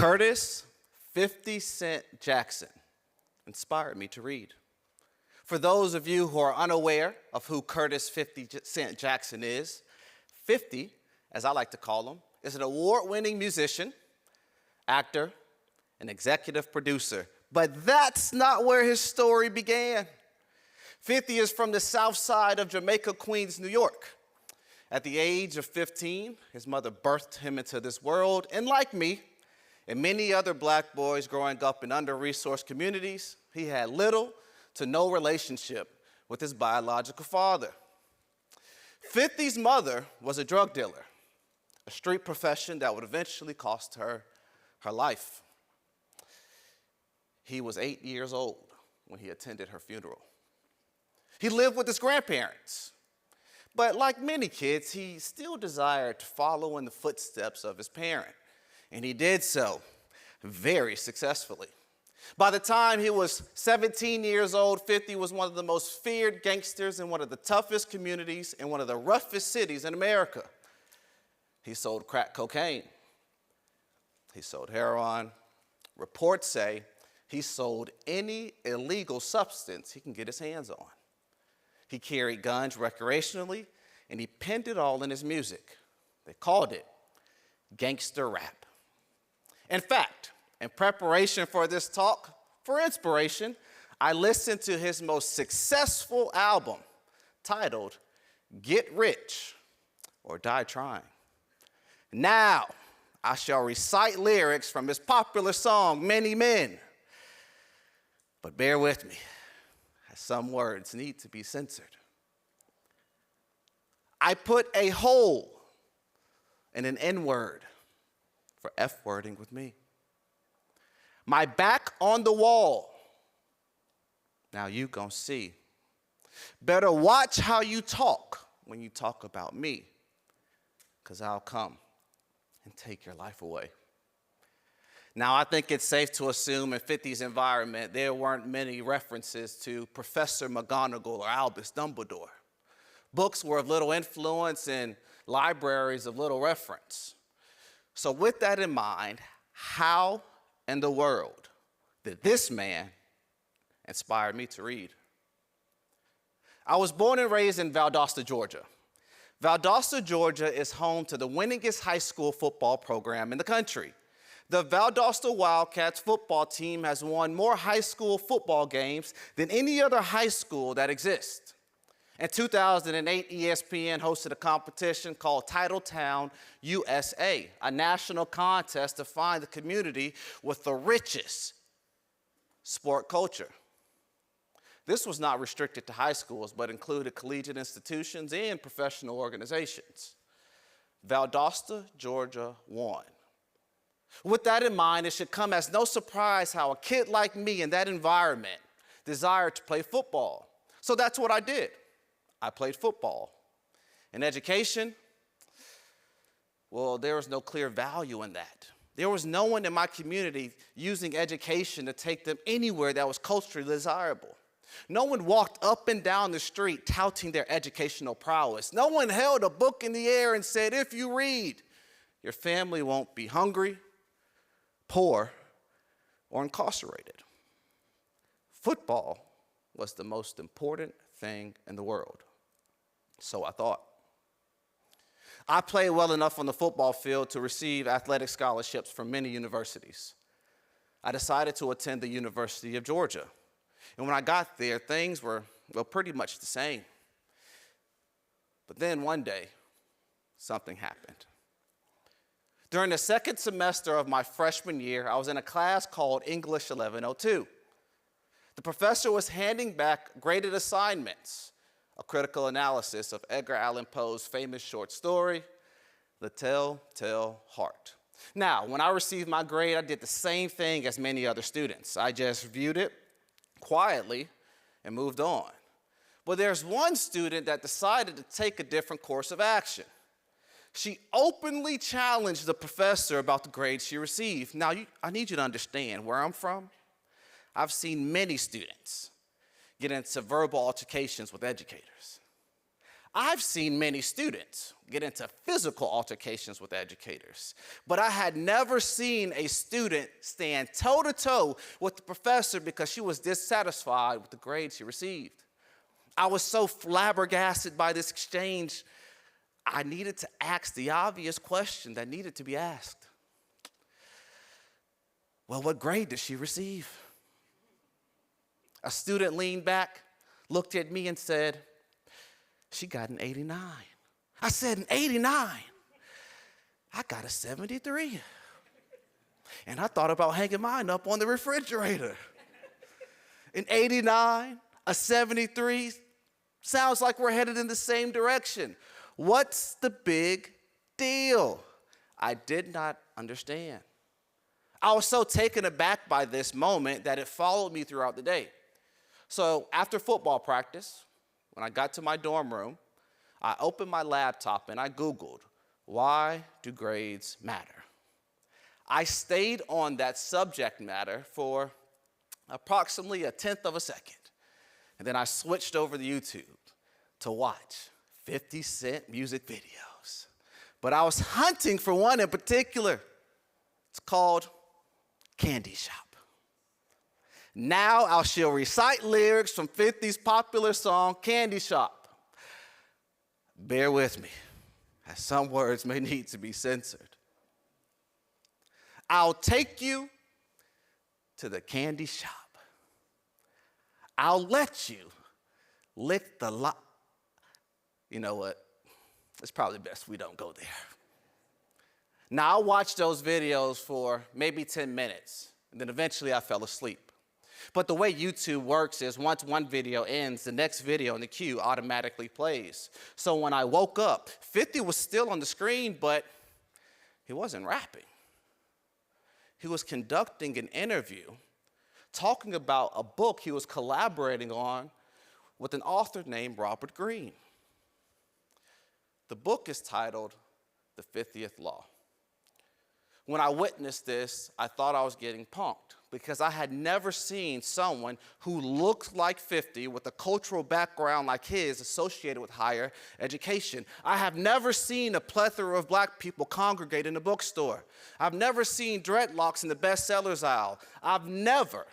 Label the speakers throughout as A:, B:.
A: Curtis 50 Cent Jackson inspired me to read. For those of you who are unaware of who Curtis 50 Cent Jackson is, 50, as I like to call him, is an award-winning musician, actor, and executive producer. But that's not where his story began. 50 is from the south side of Jamaica, Queens, New York. At the age of 15, his mother birthed him into this world, and like me, and many other black boys growing up in under-resourced communities, he had little to no relationship with his biological father. 50's mother was a drug dealer, a street profession that would eventually cost her her life. He was 8 years old when he attended her funeral. He lived with his grandparents, but like many kids, he still desired to follow in the footsteps of his parent, and he did so very successfully. By the time he was 17 years old, 50 was one of the most feared gangsters in one of the toughest communities in one of the roughest cities in America. He sold crack cocaine. He sold heroin. Reports say he sold any illegal substance he can get his hands on. He carried guns recreationally, and he penned it all in his music. They called it gangster rap. In fact, in preparation for this talk, for inspiration, I listened to his most successful album titled Get Rich or Die Trying. Now, I shall recite lyrics from his popular song, Many Men. But bear with me, as some words need to be censored. I put a hole in an N-word for F-wording with me. My back on the wall. Now you gonna see. Better watch how you talk when you talk about me, because I'll come and take your life away. Now, I think it's safe to assume in 50's environment, there weren't many references to Professor McGonagall or Albus Dumbledore. Books were of little influence and libraries of little reference. So with that in mind, how in the world did this man inspire me to read? I was born and raised in Valdosta, Georgia. Valdosta, Georgia is home to the winningest high school football program in the country. The Valdosta Wildcats football team has won more high school football games than any other high school that exists. In 2008, ESPN hosted a competition called Titletown USA, a national contest to find the community with the richest sport culture. This was not restricted to high schools, but included collegiate institutions and professional organizations. Valdosta, Georgia won. With that in mind, it should come as no surprise how a kid like me in that environment desired to play football. So that's what I did. I played football. In education, well, there was no clear value in that. There was no one in my community using education to take them anywhere that was culturally desirable. No one walked up and down the street touting their educational prowess. No one held a book in the air and said, if you read, your family won't be hungry, poor, or incarcerated. Football was the most important thing in the world. So I thought. I played well enough on the football field to receive athletic scholarships from many universities. I decided to attend the University of Georgia. And when I got there, things were, well, pretty much the same. But then one day, something happened. During the second semester of my freshman year, I was in a class called English 1102. The professor was handing back graded assignments, a critical analysis of Edgar Allan Poe's famous short story, The Telltale Heart. Now, when I received my grade, I did the same thing as many other students. I just viewed it quietly and moved on. But there's one student that decided to take a different course of action. She openly challenged the professor about the grade she received. Now, I need you to understand where I'm from. I've seen many students get into verbal altercations with educators. I've seen many students get into physical altercations with educators. But I had never seen a student stand toe-to-toe with the professor because she was dissatisfied with the grade she received. I was so flabbergasted by this exchange, I needed to ask the obvious question that needed to be asked. Well, what grade did she receive? A student leaned back, looked at me and said, she got an 89. I said, an 89? I got a 73. And I thought about hanging mine up on the refrigerator. An 89, a 73, sounds like we're headed in the same direction. What's the big deal? I did not understand. I was so taken aback by this moment that it followed me throughout the day. So after football practice, when I got to my dorm room, I opened my laptop and I Googled, why do grades matter? I stayed on that subject matter for approximately 1/10 of a second. And then I switched over to YouTube to watch 50 Cent music videos. But I was hunting for one in particular. It's called Candy Shop. Now I shall recite lyrics from 50's popular song, Candy Shop. Bear with me, as some words may need to be censored. I'll take you to the candy shop. I'll let you lick the lot. You know what? It's probably best we don't go there. Now, I watched those videos for maybe 10 minutes, and then eventually I fell asleep. But the way YouTube works is once one video ends, the next video in the queue automatically plays. So when I woke up, 50 was still on the screen, but he wasn't rapping. He was conducting an interview, talking about a book he was collaborating on with an author named Robert Greene. The book is titled The 50th Law. When I witnessed this, I thought I was getting punked because I had never seen someone who looked like 50 with a cultural background like his associated with higher education. I have never seen a plethora of black people congregate in a bookstore. I've never seen dreadlocks in the bestsellers aisle. I've never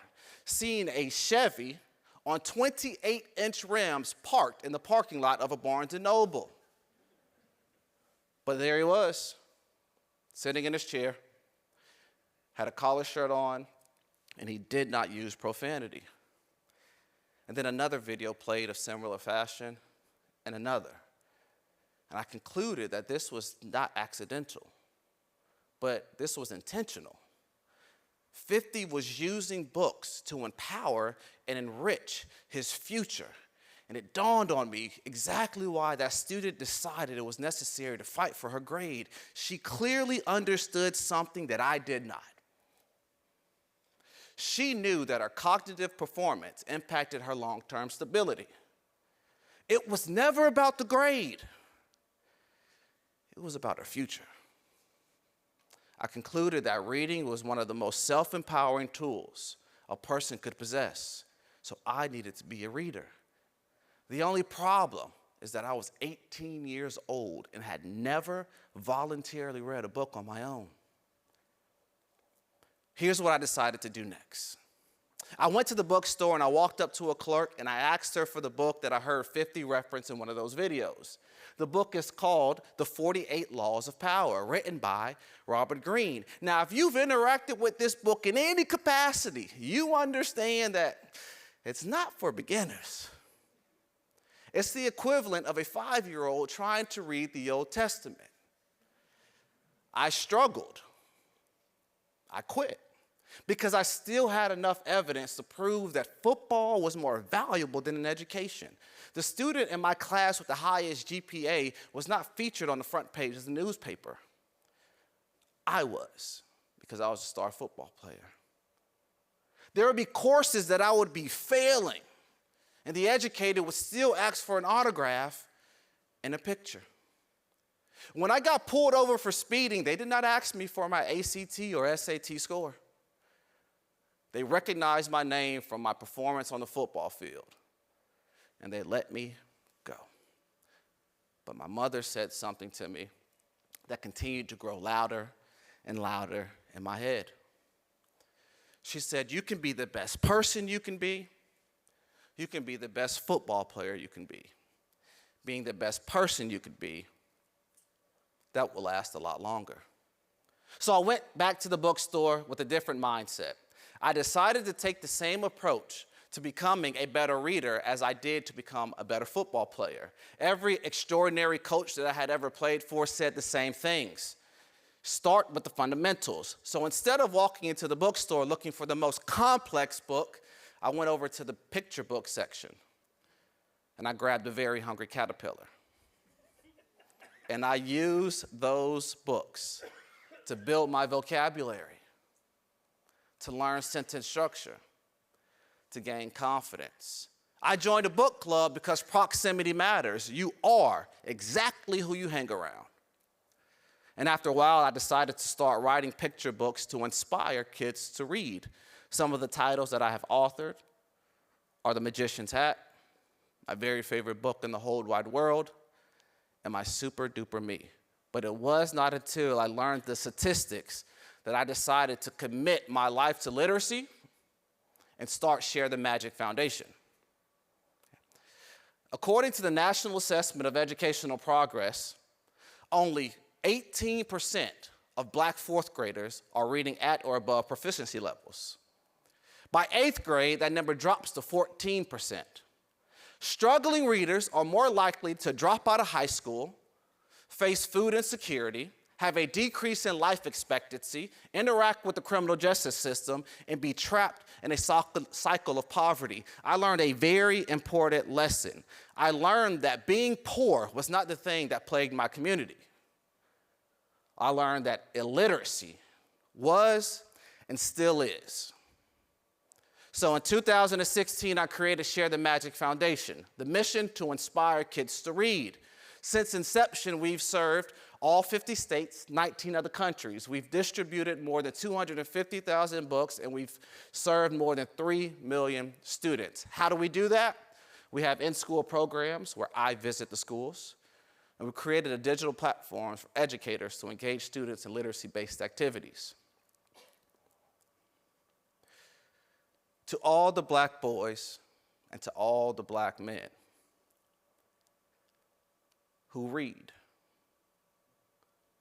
A: seen a Chevy on 28-inch rims parked in the parking lot of a Barnes & Noble. But there he was, sitting in his chair, had a collar shirt on, and he did not use profanity. And then another video played of similar fashion, and another. And I concluded that this was not accidental, but this was intentional. 50 was using books to empower and enrich his future. And it dawned on me exactly why that student decided it was necessary to fight for her grade. She clearly understood something that I did not. She knew that her cognitive performance impacted her long-term stability. It was never about the grade. It was about her future. I concluded that reading was one of the most self-empowering tools a person could possess, so I needed to be a reader. The only problem is that I was 18 years old and had never voluntarily read a book on my own. Here's what I decided to do next. I went to the bookstore and I walked up to a clerk and I asked her for the book that I heard 50 reference in one of those videos. The book is called The 48 Laws of Power, written by Robert Greene. Now, if you've interacted with this book in any capacity, you understand that it's not for beginners. It's the equivalent of a 5-year-old trying to read the Old Testament. I struggled. I quit because I still had enough evidence to prove that football was more valuable than an education. The student in my class with the highest GPA was not featured on the front page of the newspaper. I was, because I was a star football player. There would be courses that I would be failing, and the educator would still ask for an autograph and a picture. When I got pulled over for speeding, they did not ask me for my ACT or SAT score. They recognized my name from my performance on the football field, and they let me go. But my mother said something to me that continued to grow louder and louder in my head. She said, you can be the best person you can be the best football player you can be. Being the best person you could be, that will last a lot longer. So I went back to the bookstore with a different mindset. I decided to take the same approach to becoming a better reader as I did to become a better football player. Every extraordinary coach that I had ever played for said the same things. Start with the fundamentals. So instead of walking into the bookstore looking for the most complex book, I went over to the picture book section, and I grabbed A Very Hungry Caterpillar. And I used those books to build my vocabulary, to learn sentence structure, to gain confidence. I joined a book club because proximity matters. You are exactly who you hang around. And after a while, I decided to start writing picture books to inspire kids to read. Some of the titles that I have authored are The Magician's Hat, my very favorite book in the whole wide world, and My Super Duper Me. But it was not until I learned the statistics that I decided to commit my life to literacy and start Share the Magic Foundation. According to the National Assessment of Educational Progress, only 18% of black fourth graders are reading at or above proficiency levels. By 8th grade, that number drops to 14%. Struggling readers are more likely to drop out of high school, face food insecurity, have a decrease in life expectancy, interact with the criminal justice system, and be trapped in a cycle of poverty. I learned a very important lesson. I learned that being poor was not the thing that plagued my community. I learned that illiteracy was and still is. So in 2016, I created Share the Magic Foundation, the mission to inspire kids to read. Since inception, we've served all 50 states, 19 other countries. We've distributed more than 250,000 books, and we've served more than 3 million students. How do we do that? We have in-school programs where I visit the schools, and we created a digital platform for educators to engage students in literacy-based activities. To all the black boys and to all the black men who read,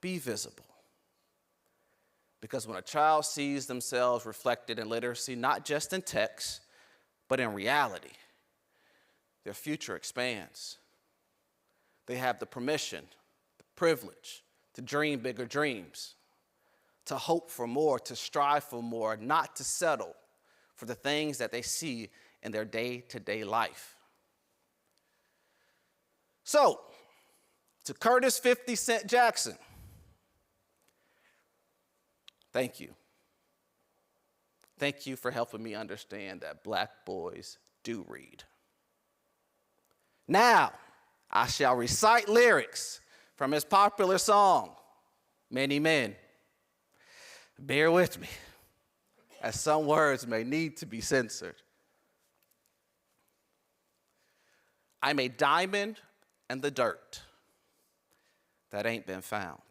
A: be visible. Because when a child sees themselves reflected in literacy, not just in text, but in reality, their future expands. They have the permission, the privilege to dream bigger dreams, to hope for more, to strive for more, not to settle for the things that they see in their day-to-day life. So, to Curtis 50 Cent Jackson, thank you. Thank you for helping me understand that black boys do read. Now, I shall recite lyrics from his popular song, Many Men. Bear with me, as some words may need to be censored. I'm a diamond in the dirt that ain't been found.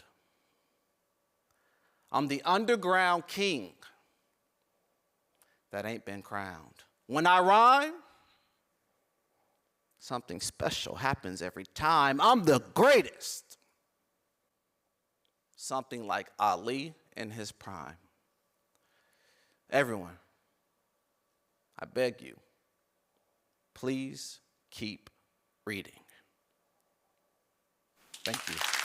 A: I'm the underground king that ain't been crowned. When I rhyme, something special happens every time. I'm the greatest. Something like Ali in his prime. Everyone, I beg you, please keep reading. Thank you.